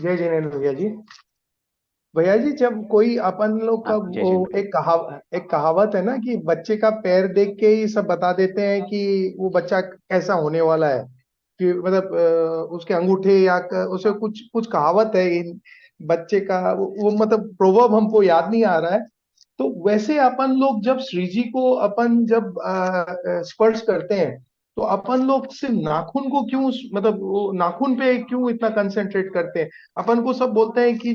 जय जिनेन्द्र भैया जी। भैया जी, जब कोई अपन लोग का हाँ जय वो श्री एक कहावत है ना कि बच्चे का पैर देख के ही सब बता देते हैं कि वो बच्चा कैसा होने वाला है। कि मतलब उसके अंगूठे या उसे कुछ कुछ कहावत है इन बच्चे का वो मतलब प्रोवर्ब हमको याद नहीं आ रहा है। तो वैसे अपन लोग जब श्री जी को अपन जब स्पर्श करते हैं तो अपन लोग सिर्फ नाखून को क्यों मतलब वो नाखून पे क्यों इतना कंसंट्रेट करते हैं। अपन को सब बोलते हैं कि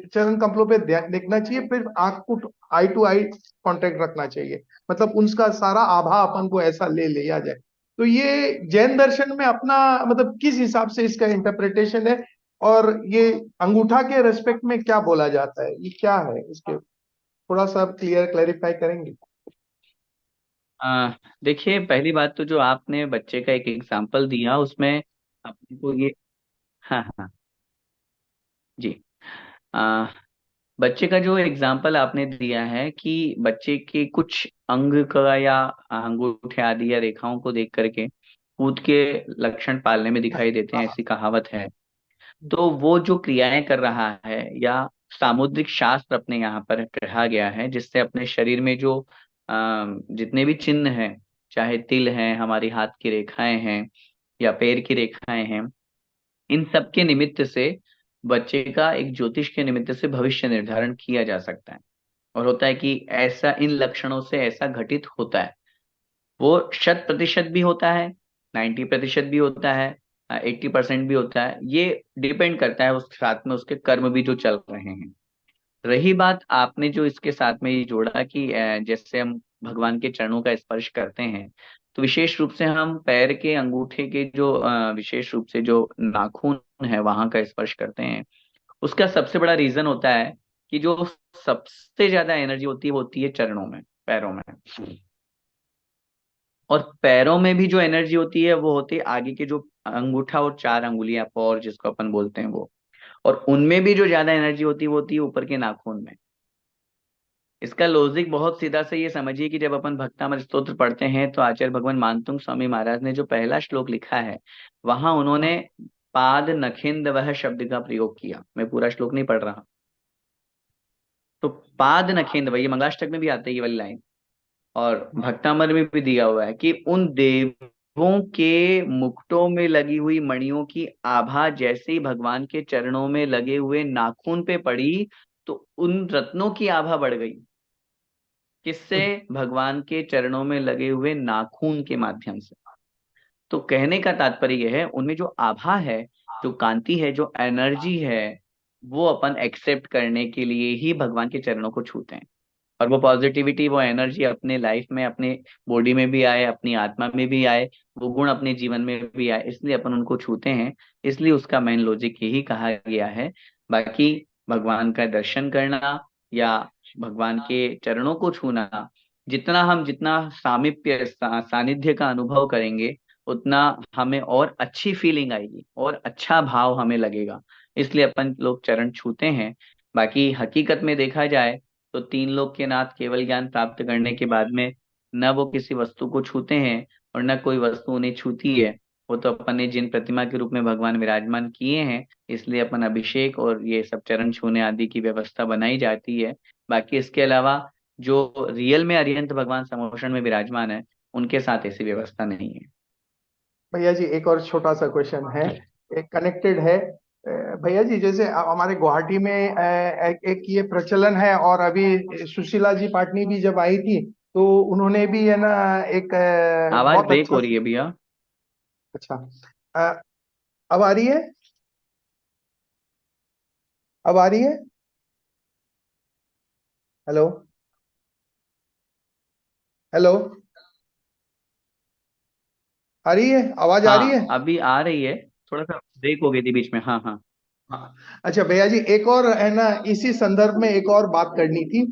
चरण कमलों पे देखना चाहिए, फिर आंख को आई टू आई कांटेक्ट रखना चाहिए। मतलब उनका सारा आभा अपन को ऐसा ले लिया जाए। तो ये जैन दर्शन में अपना मतलब किस हिसाब से इसका इंटरप्रिटेशन है, और ये अंगूठा के रेस्पेक्ट में क्या बोला जाता है, ये क्या है इसके थोड़ा सा क्लैरिफाई करेंगे। देखिए, पहली बात तो जो आपने बच्चे का एक एग्जाम्पल दिया उसमें अपने को ये। हाँ हाँ जी। आ, बच्चे का जो एग्जाम्पल आपने दिया है कि बच्चे के कुछ अंग का या अंगूठे आदि या रेखाओं को देख करके खुद के लक्षण पालने में दिखाई देते हैं, ऐसी कहावत है। तो वो जो क्रियाएं कर रहा है या सामुद्रिक शास्त्र अपने यहाँ पर कहा गया है, जिससे अपने शरीर में जो जितने भी चिन्ह हैं, चाहे तिल हैं, हमारी हाथ की रेखाएं हैं या पैर की रेखाएं हैं, इन सब के निमित्त से बच्चे का एक ज्योतिष के निमित्त से भविष्य निर्धारण किया जा सकता है। और होता है कि ऐसा इन लक्षणों से ऐसा घटित होता है। वो 100% भी होता है, 90% भी होता है, 80% भी होता है। ये डिपेंड करता है उस साथ में उसके कर्म भी जो चल रहे हैं। रही बात आपने जो इसके साथ में ये जोड़ा कि जैसे हम भगवान के चरणों का स्पर्श करते हैं, तो विशेष रूप से हम पैर के अंगूठे के जो विशेष रूप से जो नाखून है वहां का स्पर्श करते हैं। उसका सबसे बड़ा रीजन होता है कि जो सबसे ज्यादा एनर्जी होती है वो होती है चरणों में, पैरों में। और पैरों में भी जो एनर्जी होती है वो होती है आगे के जो अंगूठा और 4 अंगुलियां, पौर जिसको अपन बोलते हैं वो। और उनमें भी जो ज्यादा एनर्जी होती है वो होती है ऊपर के नाखून में। इसका लॉजिक बहुत सीधा से ये समझिए कि जब अपन भक्तामृत स्तोत्र पढ़ते हैं तो आचार्य भगवान मानतुंग स्वामी महाराज ने जो पहला श्लोक लिखा है, वहां उन्होंने पाद नखिंद वह शब्द का प्रयोग किया। मैं पूरा श्लोक नहीं पढ़ रहा। तो पाद नखिंद वह, ये मंगलाष्टक में भी आते है ये वाली लाइन। और भक्तामर में भी दिया हुआ है कि उन देवों के मुकुटों में लगी हुई मणियों की आभा जैसे ही भगवान के चरणों में लगे हुए नाखून पे पड़ी, तो उन रत्नों की आभा बढ़ गई। किससे? भगवान के चरणों में लगे हुए नाखून के माध्यम से। तो कहने का तात्पर्य यह है, उनमें जो आभा है, जो कांति है, जो एनर्जी है, वो अपन एक्सेप्ट करने के लिए ही भगवान के चरणों को छूते हैं। और वो पॉजिटिविटी, वो एनर्जी अपने लाइफ में, अपने बॉडी में भी आए, अपनी आत्मा में भी आए, वो गुण अपने जीवन में भी आए, इसलिए अपन उनको छूते हैं। इसलिए उसका मेन लॉजिक यही कहा गया है। बाकी भगवान का दर्शन करना या भगवान के चरणों को छूना, जितना सामीप्य सानिध्य का अनुभव करेंगे, उतना हमें और अच्छी फीलिंग आएगी और अच्छा भाव हमें लगेगा। इसलिए अपन लोग चरण छूते हैं। बाकी हकीकत में देखा जाए तो तीन लोक के नाथ केवल ज्ञान प्राप्त करने के बाद में न वो किसी वस्तु को छूते हैं और न कोई वस्तु उन्हें छूती है। वो तो अपन ने जिन प्रतिमा के रूप में भगवान विराजमान किए हैं, इसलिए अपन अभिषेक और ये सब चरण छूने आदि की व्यवस्था बनाई जाती है। बाकी इसके अलावा जो रियल में अरिहंत भगवान समोषण में विराजमान है, उनके साथ ऐसी व्यवस्था नहीं है। भैया जी, एक और छोटा सा क्वेश्चन है, एक कनेक्टेड है। भैया जी, जैसे हमारे गुवाहाटी में एक ये प्रचलन है, और अभी सुशीला जी पाटनी भी जब आई थी तो उन्होंने भी है ना एक आवाज बहुत ब्रेक अच्छा। हो रही है भैया। अच्छा। अ, अब आ रही है? अब आ रही है? हेलो? हेलो? आ रही है? आवाज आ रही है? हाँ अभी आ रही है, थोड़ा सा ब्रेक हो गई थी बीच में। हाँ हाँ। हाँ। अच्छा भैया जी, एक और है ना इसी संदर्भ में एक और बात करनी थी।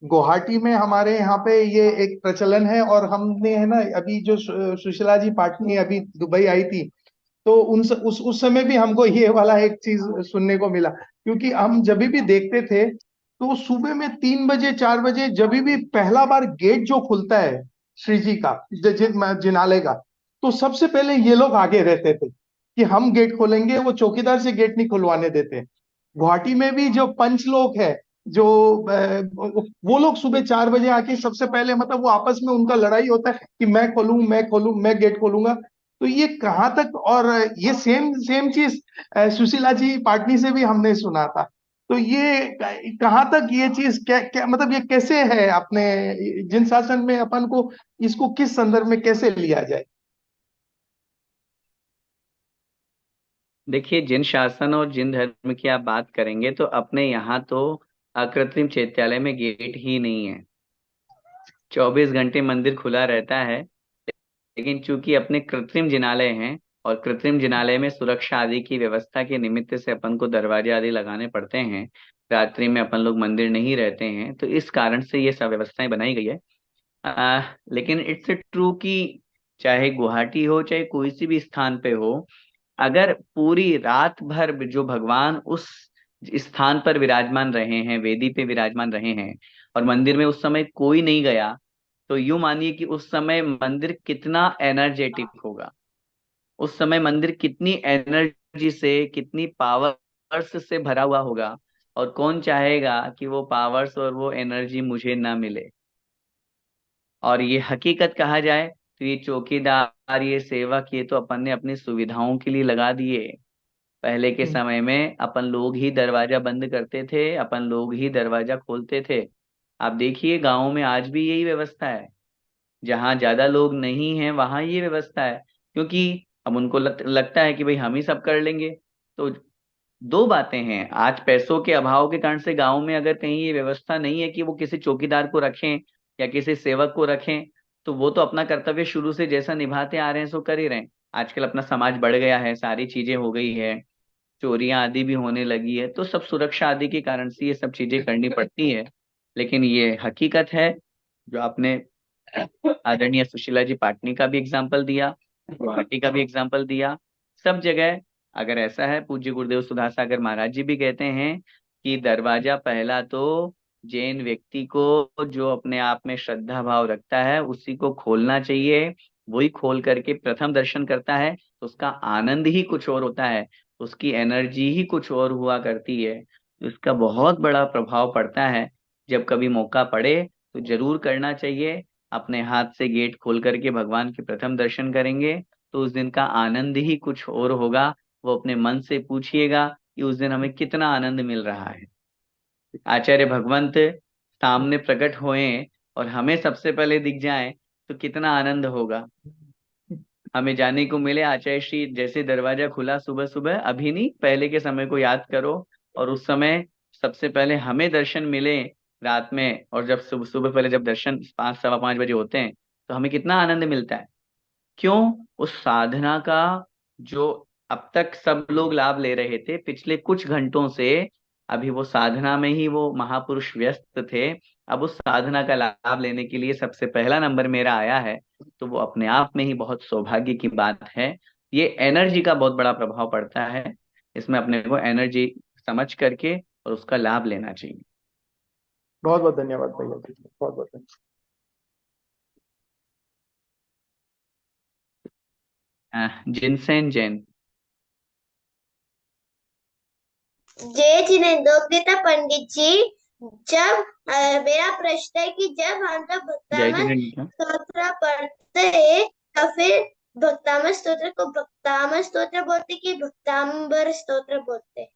गुवाहाटी में हमारे यहाँ पे ये एक प्रचलन है, और हमने है ना अभी जो सुशीला जी पाटनी अभी दुबई आई थी, तो उस समय भी हमको ये वाला एक चीज सुनने को मिला। क्योंकि हम जब भी देखते थे तो सुबह में 3 बजे 4 बजे जब भी पहला बार गेट जो खुलता है श्री जी का, जिनाले का, तो सबसे पहले ये लोग आगे रहते थे कि हम गेट खोलेंगे, वो चौकीदार से गेट नहीं खुलवाने देते। गुवाहाटी में भी जो पंच लोग है, जो वो लोग सुबह 4 बजे आके सबसे पहले, मतलब वो आपस में उनका लड़ाई होता है कि मैं खोलूं, मैं गेट खोलूंगा। तो ये कहाँ तक, और ये सेम सेम चीज सुशीला जी पाटनी से भी हमने सुना था। तो ये कहाँ तक ये चीज, क्या क्या मतलब, ये कैसे है अपने जिन शासन में अपन को, इसको किस संदर्भ में कैसे लिया जाए? देखिए, जिन शासन और जिन धर्म की आप बात करेंगे तो अपने यहाँ तो अकृत्रिम चैत्यालय में गेट ही नहीं है। 24 घंटे मंदिर खुला रहता है। लेकिन चूंकि अपने कृत्रिम जिनालय हैं, और कृत्रिम जिनालय में सुरक्षा आदि की व्यवस्था के निमित्त से अपन को दरवाजे आदि लगाने पड़ते हैं। रात्रि में अपन लोग मंदिर नहीं रहते हैं, तो इस कारण से ये सब व्यवस्थाएं बनाई गई है। लेकिन इट्स ट्रू कि चाहे गुवाहाटी हो चाहे कोई सी भी स्थान पे हो, अगर पूरी रात भर जो भगवान उस स्थान पर विराजमान रहे हैं, वेदी पे विराजमान रहे हैं, और मंदिर में उस समय कोई नहीं गया, तो यूं मानिए कि उस समय मंदिर कितना एनर्जेटिक होगा। उस समय मंदिर कितनी एनर्जी से, कितनी पावर्स से भरा हुआ होगा। और कौन चाहेगा कि वो पावर्स और वो एनर्जी मुझे ना मिले। और ये हकीकत कहा जाए तो ये चौकीदार, ये सेवक, ये तो अपन ने अपनी सुविधाओं के लिए लगा दिए। पहले के हम्म। समय में अपन लोग ही दरवाजा बंद करते थे, अपन लोग ही दरवाजा खोलते थे। आप देखिए, गाँव में आज भी यही व्यवस्था है। जहाँ ज्यादा लोग नहीं हैं वहां ये व्यवस्था है, क्योंकि अब उनको लगता है कि भाई हम ही सब कर लेंगे। तो दो बातें हैं, आज पैसों के अभाव के कारण से गांव में अगर कहीं ये व्यवस्था नहीं है कि वो किसी चौकीदार को रखें या किसी सेवक को रखें, तो वो तो अपना कर्तव्य शुरू से जैसा निभाते आ रहे हैं सो कर ही रहे हैं। आजकल अपना समाज बढ़ गया है, सारी चीजें हो गई है, चोरियां आदि भी होने लगी है, तो सब सुरक्षा आदि के कारण से ये सब चीजें करनी पड़ती है। लेकिन ये हकीकत है, जो आपने आदरणीय सुशीला जी पाटनी का भी एग्जाम्पल दिया, गुवाहाटी का भी एग्जाम्पल दिया, सब जगह अगर ऐसा है, पूज्य गुरुदेव सुधा सागर महाराज जी भी कहते हैं कि दरवाजा पहला तो जैन व्यक्ति को, जो अपने आप में श्रद्धा भाव रखता है, उसी को खोलना चाहिए। वही खोल करके प्रथम दर्शन करता है तो उसका आनंद ही कुछ और होता है, उसकी एनर्जी ही कुछ और हुआ करती है। तो इसका बहुत बड़ा प्रभाव पड़ता है। जब कभी मौका पड़े तो जरूर करना चाहिए। अपने हाथ से गेट खोल करके भगवान के प्रथम दर्शन करेंगे तो उस दिन का आनंद ही कुछ और होगा। वो अपने मन से पूछिएगा कि उस दिन हमें कितना आनंद मिल रहा है। आचार्य भगवंत सामने प्रकट होए और हमें सबसे पहले दिख जाए तो कितना आनंद होगा। हमें जाने को मिले आचार्य श्री जैसे दरवाजा खुला सुबह सुबह, अभी नहीं, पहले के समय को याद करो, और उस समय सबसे पहले हमें दर्शन मिले रात में। और जब सुबह सुबह पहले जब दर्शन 5 सवा 5 बजे होते हैं तो हमें कितना आनंद मिलता है। क्यों? उस साधना का जो अब तक सब लोग लाभ ले रहे थे पिछले कुछ घंटों से, अभी वो साधना में ही वो महापुरुष व्यस्त थे, अब उस साधना का लाभ लेने के लिए सबसे पहला नंबर मेरा आया है। तो वो अपने आप में ही बहुत सौभाग्य की बात है। ये एनर्जी का बहुत बड़ा प्रभाव पड़ता है। इसमें अपने को एनर्जी समझ करके और उसका लाभ लेना चाहिए। बहुत बहुत धन्यवाद भैया जी, बहुत बहुत धन्यवाद। जिनसेन जैन। जय जिनेन्द्र पंडित जी। जब मेरा प्रश्न है कि जब हम लोग जय भक्तामन जिनेन्द्र। स्तोत्र पढ़ते हैं तो फिर भक्तामन स्तोत्र को भक्तामन स्तोत्र बोलते कि भक्तांबर स्तोत्र बोलते?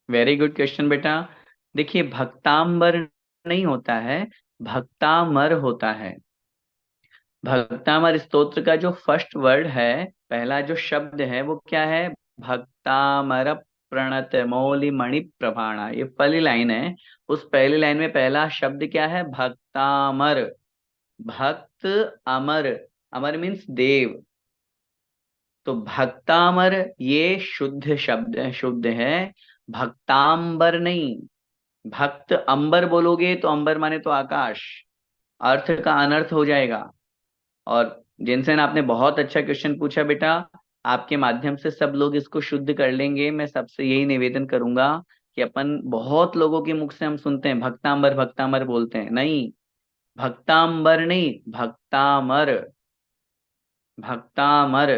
वेरी गुड क्वेश्चन बेटा। देखिए, भक्तांबर नहीं होता है, भक्तामर होता है। भक्तामर स्तोत्र का जो फर्स्ट वर्ड है, पहला जो शब्द है वो क्या है? भक्तामर प्रणत मौलि मणि प्रभाणा, ये पहली लाइन है। उस पहली लाइन में पहला शब्द क्या है? भक्तामर। भक्त अमर, अमर मीन्स देव। तो भक्तामर ये शुद्ध शब्द है, शुद्ध है, भक्तांबर नहीं। भक्त अंबर बोलोगे तो अंबर माने तो आकाश, अर्थ का अनर्थ हो जाएगा। और जिनसेन, आपने बहुत अच्छा क्वेश्चन पूछा बेटा। आपके माध्यम से सब लोग इसको शुद्ध कर लेंगे। मैं सबसे यही निवेदन करूंगा कि अपन बहुत लोगों के मुख से हम सुनते हैं भक्तांबर भक्तांबर बोलते हैं, नहीं, भक्तांबर नहीं, भक्तामर, भक्तामर।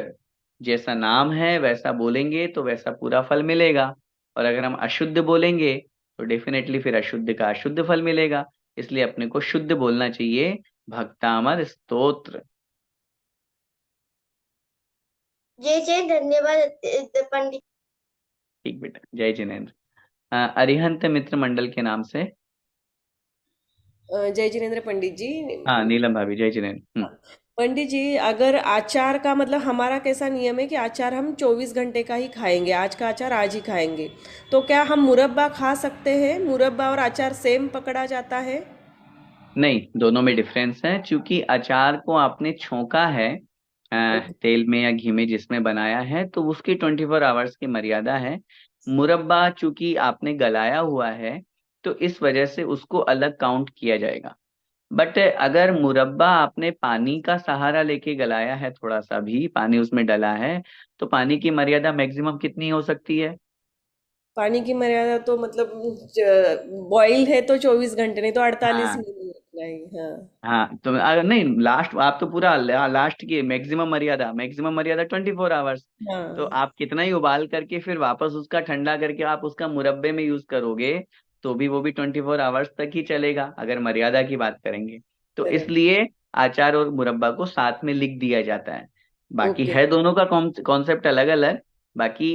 जैसा नाम है वैसा बोलेंगे तो वैसा पूरा फल मिलेगा, और अगर हम अशुद्ध बोलेंगे तो डेफिनेटली फिर अशुद्ध का अशुद्ध फल मिलेगा। इसलिए अपने को शुद्ध बोलना चाहिए, भक्तामर स्तोत्र। जय जय, धन्यवाद पंडित। ठीक बेटा, जय जिनेन्द्र। अरिहंत मित्र मंडल के नाम से। जय जिनेन्द्र पंडित जी। हाँ नीलम भाभी, जय जिनेन्द्र। पंडित जी, अगर आचार का मतलब हमारा कैसा नियम है कि आचार हम 24 घंटे का ही खाएंगे, आज का आचार आज ही खाएंगे, तो क्या हम मुरब्बा खा सकते हैं? मुरब्बा और आचार सेम पकड़ा जाता है? नहीं, दोनों में डिफरेंस है। क्योंकि अचार को आपने छोंका है ओके। तेल में या घी में, जिसमें बनाया है, तो उसकी 24 आवर्स की मर्यादा है। मुरब्बा चूंकि आपने गलाया हुआ है, तो इस वजह से उसको अलग काउंट किया जाएगा। बट अगर मुरब्बा आपने पानी का सहारा लेके गलाया है, थोड़ा सा भी पानी उसमें डला है, तो पानी की मर्यादा मैक्सिमम कितनी हो सकती है? पानी की मर्यादा तो मतलब बॉइल्ड है तो 24 घंटे, नहीं तो 48 हाँ मिनट लगेगी। हाँ। हाँ, तो अगर नहीं, लास्ट आप तो पूरा लास्ट की मैक्सिमम मर्यादा 24 आवर्स। तो हाँ। आप कितना ही उबाल करके फिर वापस उसका ठंडा करके आप उसका मुरब्बे में यूज करोगे, तो भी वो भी 24 आवर्स तक ही चलेगा, अगर मर्यादा की बात करेंगे। तो करेक्ट। इसलिए आचार और मुरब्बा को साथ में लिख दिया जाता है। बाकी ओके। है दोनों का कॉन्सेप्ट अलग अलग। बाकी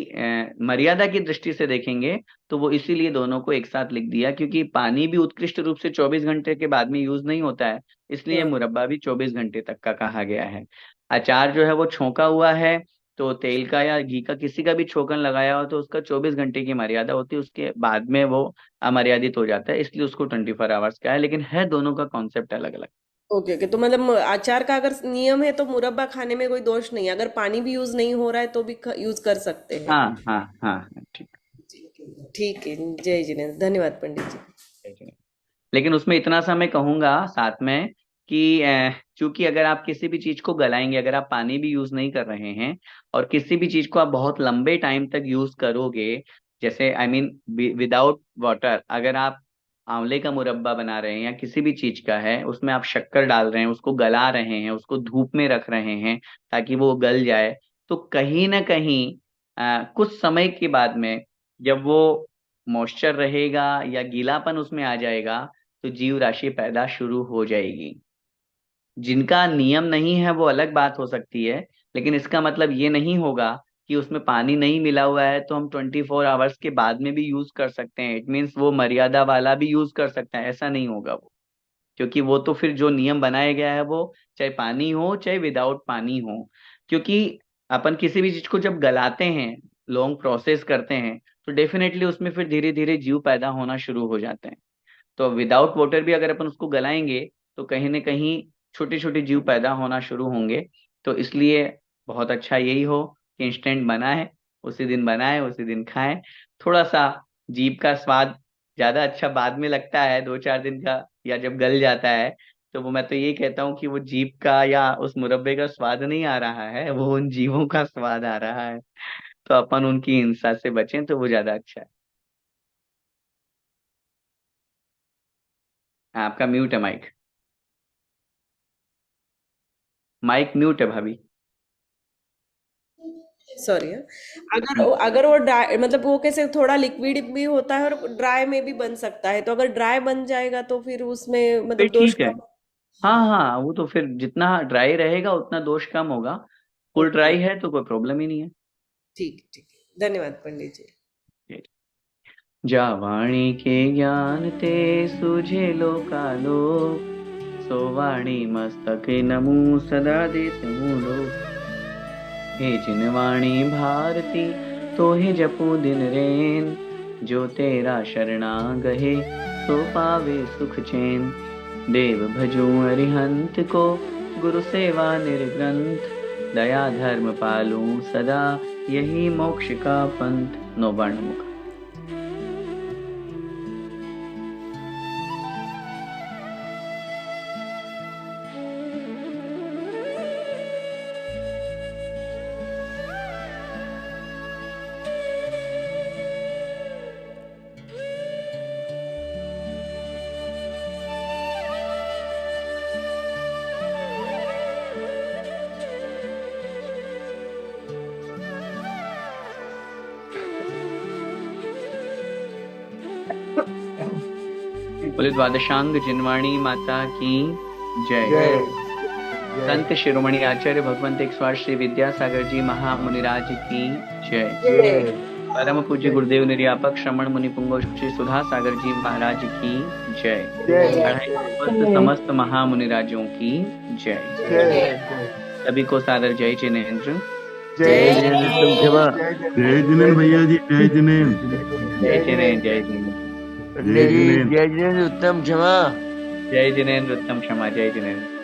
मर्यादा की दृष्टि से देखेंगे तो वो इसीलिए दोनों को एक साथ लिख दिया, क्योंकि पानी भी उत्कृष्ट रूप से 24 घंटे के बाद में यूज नहीं होता है। इसलिए हाँ। मुरब्बा भी 24 घंटे तक का कहा गया है। अचार जो है वो छोंका हुआ है, तो तेल का या घी का किसी का भी छोंकन लगाया हो तो उसका 24 घंटे की मर्यादा होती है, उसके बाद में वो अमर्यादित हो जाता है, इसलिए उसको 24 आवर्स का है। लेकिन है दोनों का कॉन्सेप्ट अलग अलग। ओके ओके, तो मतलब अचार का अगर नियम है तो मुरब्बा खाने में कोई दोष नहीं है, अगर पानी भी यूज नहीं हो रहा है तो भी यूज कर सकते हैं। हाँ हाँ हाँ हाँ, ठीक ठीक है। जय जिनेन्द्र, धन्यवाद पंडित जी। है। लेकिन उसमें इतना सा मैं कहूंगा साथ में कि चूंकि अगर आप किसी भी चीज को गलाएंगे, अगर आप पानी भी यूज नहीं कर रहे हैं, और किसी भी चीज को आप बहुत लंबे टाइम तक यूज करोगे, जैसे आई मीन विदाउट वाटर, अगर आप आंवले का मुरब्बा बना रहे हैं या किसी भी चीज का है, उसमें आप शक्कर डाल रहे हैं, उसको गला रहे हैं, उसको धूप में रख रहे हैं ताकि वो गल जाए, तो कहीं ना कहीं कुछ समय के बाद में जब वो मॉइस्चर रहेगा या गीलापन उसमें आ जाएगा, तो जीव राशि पैदा शुरू हो जाएगी। जिनका नियम नहीं है वो अलग बात हो सकती है, लेकिन इसका मतलब ये नहीं होगा कि उसमें पानी नहीं मिला हुआ है तो हम 24 आवर्स के बाद में भी यूज कर सकते हैं। इट मीन्स वो मर्यादा वाला भी यूज कर सकते हैं, ऐसा नहीं होगा वो। क्योंकि वो तो फिर जो नियम बनाया गया है वो चाहे पानी हो चाहे विदाउट पानी हो। क्योंकि अपन किसी भी चीज को जब गलाते हैं, लॉन्ग प्रोसेस करते हैं, तो डेफिनेटली उसमें फिर धीरे धीरे जीव पैदा होना शुरू हो जाते हैं। तो विदाउट वाटर भी अगर अपन उसको गलाएंगे, तो कहीं ना कहीं छोटे छोटे जीव पैदा होना शुरू होंगे। तो इसलिए बहुत अच्छा यही हो कि इंस्टेंट बना है, उसी दिन बनाए उसी दिन खाएं। थोड़ा सा जीभ का स्वाद ज्यादा अच्छा बाद में लगता है, 2-4 दिन का, या जब गल जाता है, तो वो मैं तो ये कहता हूँ कि वो जीभ का या उस मुरब्बे का स्वाद नहीं आ रहा है, वो उन जीवों का स्वाद आ रहा है। तो अपन उनकी हिंसा से बचें तो वो ज्यादा अच्छा है। आपका म्यूट है माइक। माइक म्यूट है भाभी। सॉरी। अगर अगर वो ड्राई, मतलब वो कैसे, थोड़ा लिक्विड भी होता है और ड्राई में भी बन सकता है, तो अगर ड्राई बन जाएगा तो फिर उसमें फिर मतलब दोष ठीक है। कम। हाँ हाँ, वो तो फिर जितना ड्राई रहेगा उतना दोष कम होगा। Full okay. ड्राई है तो कोई प्रॉब्लम ही नहीं है। ठीक ठीक। धन्यवाद पंडित जी। जावाणी के ज्ञान ते सुझे लोकालोक, सोवाणी मस्तक नमु सदा देत हूँ लोक। हे जिनवाणी भारती, तो हे जपू दिन रैन, जो तेरा शरणा गहे, सो पावे सुख चैन। देव भजू अरिहंत को, गुरु सेवा निर्ग्रंथ, दया धर्म पालू सदा, यही मोक्ष का पंथ। नो वर्णमुख। बोले द्वादशांग जिनवाणी माता की जय। जय संत शिरोमणि आचार्य भगवंत 108 श्री विद्यासागर जी महामुनिराज की जय। जय परम पूज्य गुरुदेव निर्यापक श्रमण मुनि पुंगव श्री सुधा सागर जी महाराज की जय। जय अढ़ाई वर्ष समस्त महामुनिराजों की जय। जय सभी को सादर जय जिनेन्द्र। जय उत्तम क्षमा। जय जिनेन्द्र भैया जी, जय जिनेन्द्र। जय जिनेन्द्र, जय जिनेन्द्र, पंडित जी जय जिनेन्द्र उत्तम क्षमा। जय जिनेन्द्र उत्तम क्षमा, जय जिनेन्द्र।